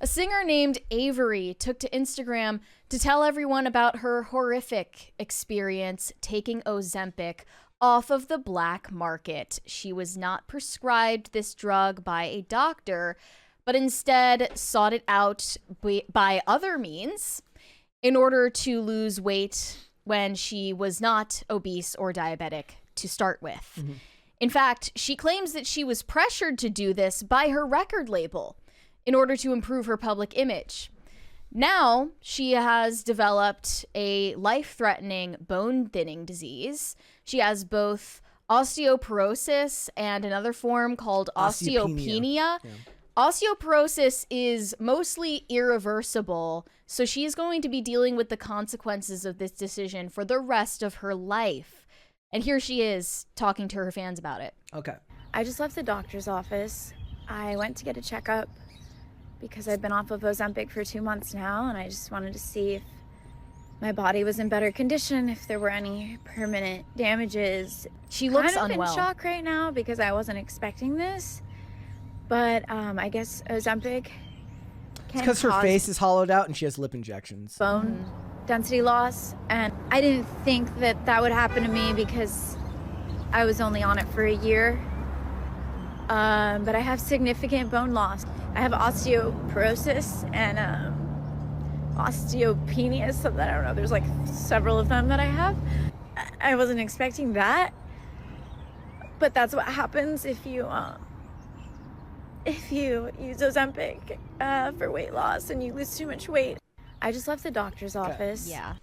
A singer named Avery took to Instagram to tell everyone about her horrific experience taking Ozempic off of the black market. She was not prescribed this drug by a doctor, but instead sought it out by other means in order to lose weight when she was not obese or diabetic to start with. Mm-hmm. In fact, she claims that she was pressured to do this by her record label in order to improve her public image. Now, she has developed a life-threatening bone-thinning disease. She has both osteoporosis and another form called osteopenia. Yeah. Osteoporosis is mostly irreversible, so she's going to be dealing with the consequences of this decision for the rest of her life. And here she is talking to her fans about it. Okay. I just left the doctor's office. I went to get a checkup because I've been off of Ozempic for 2 months now, and I just wanted to see if my body was in better condition, if there were any permanent damages. She looks kind of unwell. In shock right now because I wasn't expecting this, but I guess Ozempic it's because her face is hollowed out and she has lip injections. Bone density loss, and I didn't think that that would happen to me because I was only on it for a year. But I have significant bone loss. I have osteoporosis and osteopenia, so that I don't know, there's like several of them that I have. I wasn't expecting that, but that's what happens if you use Ozempic for weight loss and you lose too much weight. I just left the doctor's office. Yeah.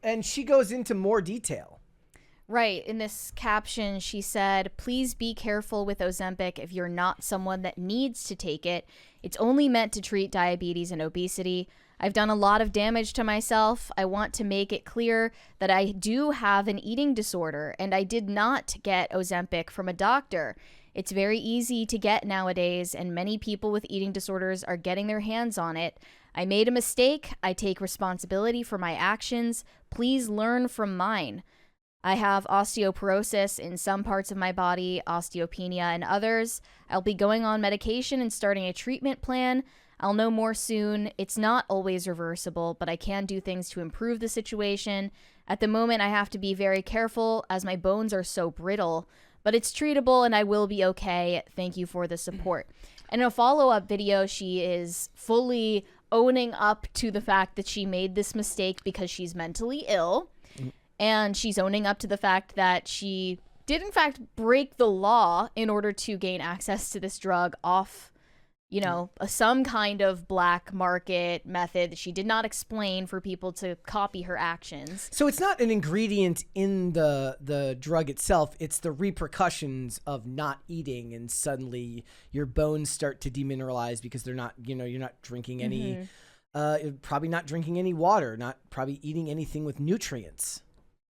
And she goes into more detail. Right. In this caption, she said, "Please be careful with Ozempic if you're not someone that needs to take it. It's only meant to treat diabetes and obesity. I've done a lot of damage to myself. I want to make it clear that I do have an eating disorder, and I did not get Ozempic from a doctor. It's very easy to get nowadays, and many people with eating disorders are getting their hands on it. I made a mistake. I take responsibility for my actions. Please learn from mine. I have osteoporosis in some parts of my body, osteopenia in others. I'll be going on medication and starting a treatment plan. I'll know more soon. It's not always reversible, but I can do things to improve the situation. At the moment, I have to be very careful as my bones are so brittle, but it's treatable and I will be okay. Thank you for the support." And in a follow-up video, she is fully owning up to the fact that she made this mistake because she's mentally ill. And she's owning up to the fact that she did, in fact, break the law in order to gain access to this drug off, you know, some kind of black market method that she did not explain for people to copy her actions. So it's not an ingredient in the drug itself. It's the repercussions of not eating, and suddenly your bones start to demineralize because they're not, you know, you're not drinking any, probably not drinking any water, not probably eating anything with nutrients.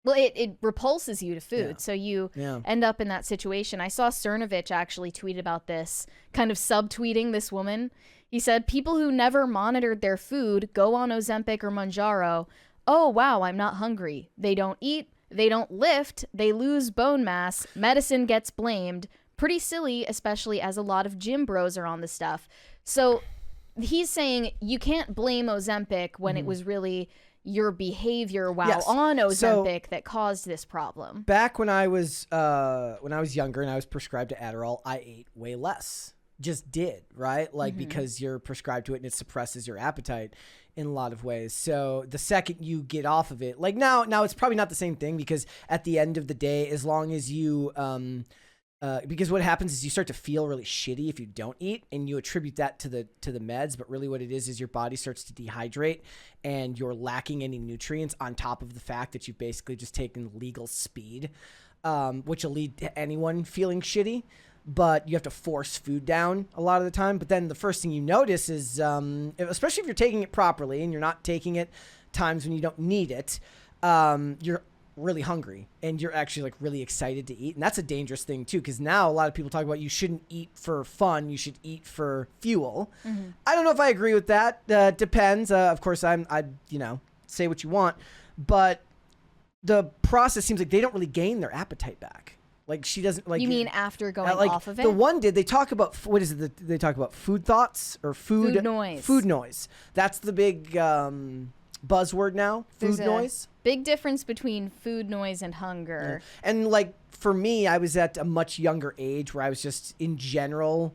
Well, it repulses you to food, so you end up in that situation. I saw Cernovich actually tweet about this, kind of subtweeting this woman. He said, "People who never monitored their food go on Ozempic or Mounjaro. Oh, wow, I'm not hungry. They don't eat, they don't lift, they lose bone mass, medicine gets blamed. Pretty silly, especially as a lot of gym bros are on the stuff." So he's saying you can't blame Ozempic when it was really your behavior while on Ozempic that caused this problem. Back when I was younger and I was prescribed to Adderall, I ate way less. Just did, right? Like because you're prescribed to it and it suppresses your appetite in a lot of ways. So the second you get off of it, like now it's probably not the same thing, because at the end of the day, as long as you because what happens is you start to feel really shitty if you don't eat, and you attribute that to the meds, but really what it is your body starts to dehydrate and you're lacking any nutrients on top of the fact that you've basically just taken legal speed, which will lead to anyone feeling shitty, but you have to force food down a lot of the time. But then the first thing you notice is, especially if you're taking it properly and you're not taking it times when you don't need it, you're really hungry and you're actually like really excited to eat. And that's a dangerous thing too, because now a lot of people talk about you shouldn't eat for fun, you should eat for fuel. I don't know if I agree with that. Depends. Of course, I say what you want, but the process seems like they don't really gain their appetite back. Like she doesn't like. You mean after going like off of it? the one did. They talk about what is it? They talk about food thoughts or Food noise. Food noise. That's the big buzzword now. Food noise. Big difference between food noise and hunger. Yeah. And like for me, I was at a much younger age where I was just in general.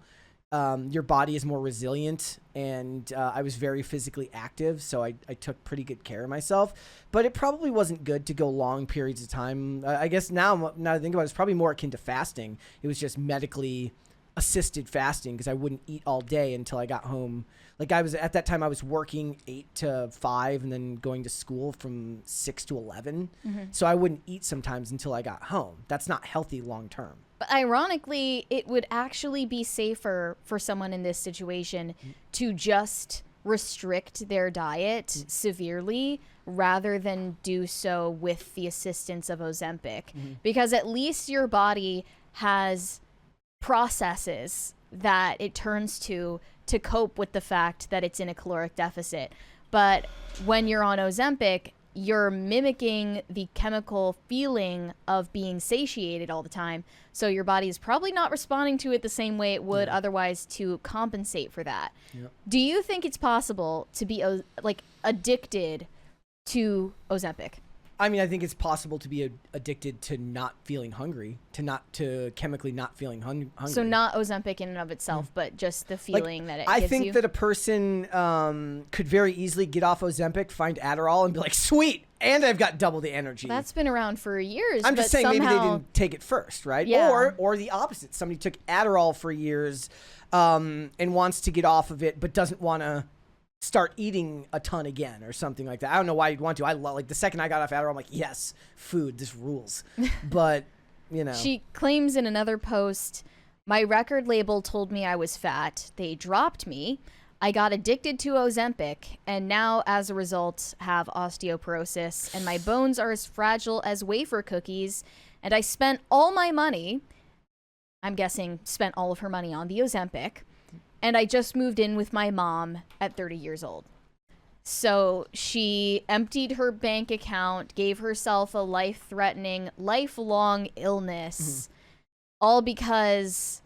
Your body is more resilient, and I was very physically active, so I took pretty good care of myself. But it probably wasn't good to go long periods of time. I guess now I think about it, it's probably more akin to fasting. It was just medically assisted fasting because I wouldn't eat all day until I got home. Like I was at that time, I was working 8 to 5 and then going to school from 6 to 11. So I wouldn't eat sometimes until I got home. That's not healthy long term. But ironically, it would actually be safer for someone in this situation to just restrict their diet severely rather than do so with the assistance of Ozempic. Because at least your body has processes that it turns to cope with the fact that it's in a caloric deficit. But when you're on Ozempic, you're mimicking the chemical feeling of being satiated all the time. So your body is probably not responding to it the same way it would otherwise to compensate for that. Yep. Do you think it's possible to be addicted to Ozempic? I mean, I think it's possible to be addicted to not feeling hungry, to chemically not feeling hungry. So not Ozempic in and of itself, but just the feeling that it gives you? I think that a person could very easily get off Ozempic, find Adderall, and be like, sweet, and I've got double the energy. That's been around for years. I'm just saying somehow... maybe they didn't take it first, right? Yeah. Or the opposite. Somebody took Adderall for years and wants to get off of it, but doesn't want to start eating a ton again or something like that. I don't know why you'd want to. I love, like, the second I got off Adderall, I'm like, yes, food, this rules. But, you know. She claims in another post, my record label told me I was fat. They dropped me. I got addicted to Ozempic and now as a result have osteoporosis and my bones are as fragile as wafer cookies. And I spent all my money, I'm guessing spent all of her money on the Ozempic. And I just moved in with my mom at 30 years old. So she emptied her bank account, gave herself a life-threatening, lifelong illness, all because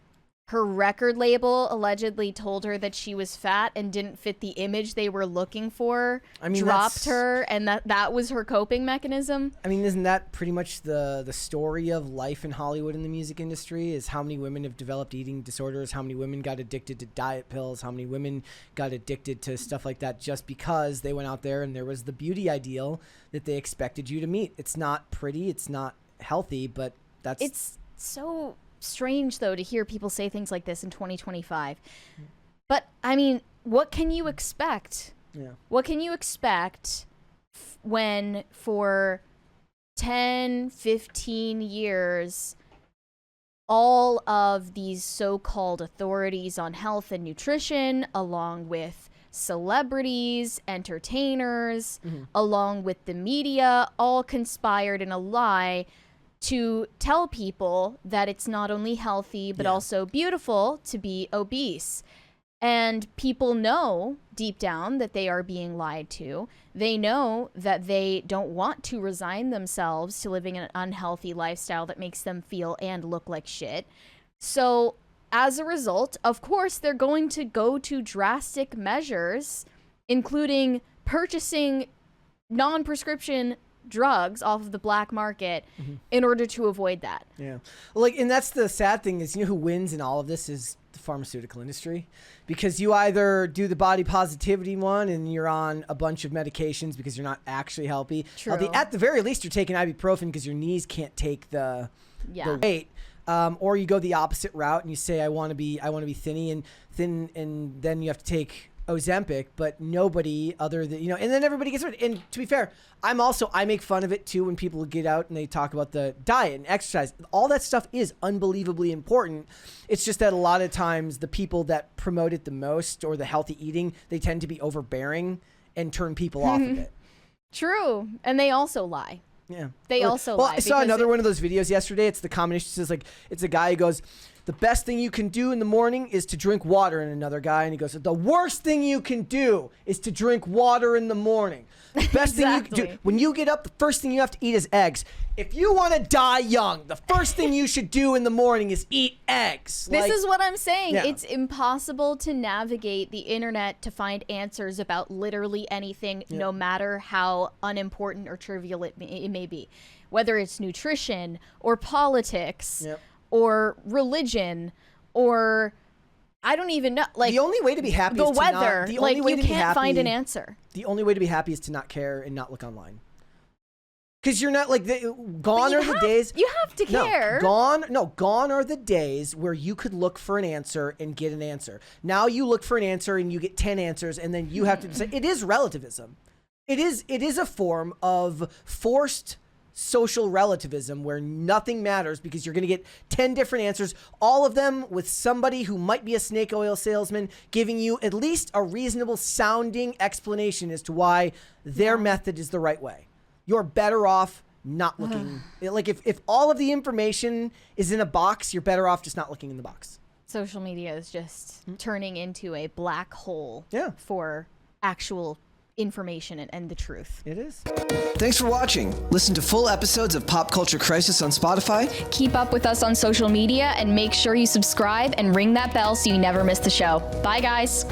her record label allegedly told her that she was fat and didn't fit the image they were looking for, dropped her, and that was her coping mechanism. I mean, isn't that pretty much the story of life in Hollywood in the music industry, is how many women have developed eating disorders, how many women got addicted to diet pills, how many women got addicted to stuff like that just because they went out there and there was the beauty ideal that they expected you to meet. It's not pretty, it's not healthy, but that's... It's so... strange though to hear people say things like this in 2025. But I mean, what can you expect? What can you expect when for 10, 15 years all of these so-called authorities on health and nutrition, along with celebrities, entertainers, along with the media, all conspired in a lie to tell people that it's not only healthy, but also beautiful to be obese. And people know deep down that they are being lied to. They know that they don't want to resign themselves to living an unhealthy lifestyle that makes them feel and look like shit. So as a result, of course, they're going to go to drastic measures, including purchasing non-prescription drugs off of the black market in order to avoid that. Yeah. Well, like, and that's the sad thing is, you know, who wins in all of this is the pharmaceutical industry, because you either do the body positivity one and you're on a bunch of medications because you're not actually healthy. True. At the very least, you're taking ibuprofen because your knees can't take the weight. Or you go the opposite route and you say, I want to be thin, and then you have to take Ozempic, but nobody other than, you know, and then everybody gets rid. And to be fair, I make fun of it too when people get out and they talk about the diet and exercise. All that stuff is unbelievably important. It's just that a lot of times the people that promote it the most, or the healthy eating, they tend to be overbearing and turn people off of it. True. And they also lie. Yeah. They also lie. I saw another one of those videos yesterday. It's the combination. It's like, it's a guy who goes, the best thing you can do in the morning is to drink water. And another guy, and he goes, the worst thing you can do is to drink water in the morning. The best thing you can do, when you get up, the first thing you have to eat is eggs. If you want to die young, the first thing you should do in the morning is eat eggs. This is what I'm saying. Yeah. It's impossible to navigate the internet to find answers about literally anything, no matter how unimportant or trivial it may be. Whether it's nutrition or politics or religion or I don't even know. Like the only way to be happy the is weather. To not, the like only way you to be can't happy, find an answer. The only way to be happy is to not care and not look online. Because you're not like gone are the days. You have to care. Gone are the days where you could look for an answer and get an answer. Now you look for an answer and you get 10 answers, and then you have to decide. It is relativism. It is a form of forced social relativism where nothing matters because you're going to get 10 different answers, all of them with somebody who might be a snake oil salesman giving you at least a reasonable sounding explanation as to why their method is the right way. You're better off not looking. Like if all of the information is in a box, you're better off just not looking in the box. Social media is just turning into a black hole for actual information and the truth. It is. Thanks for watching. Listen to full episodes of Pop Culture Crisis on Spotify. Keep up with us on social media and make sure you subscribe and ring that bell so you never miss the show. Bye, guys.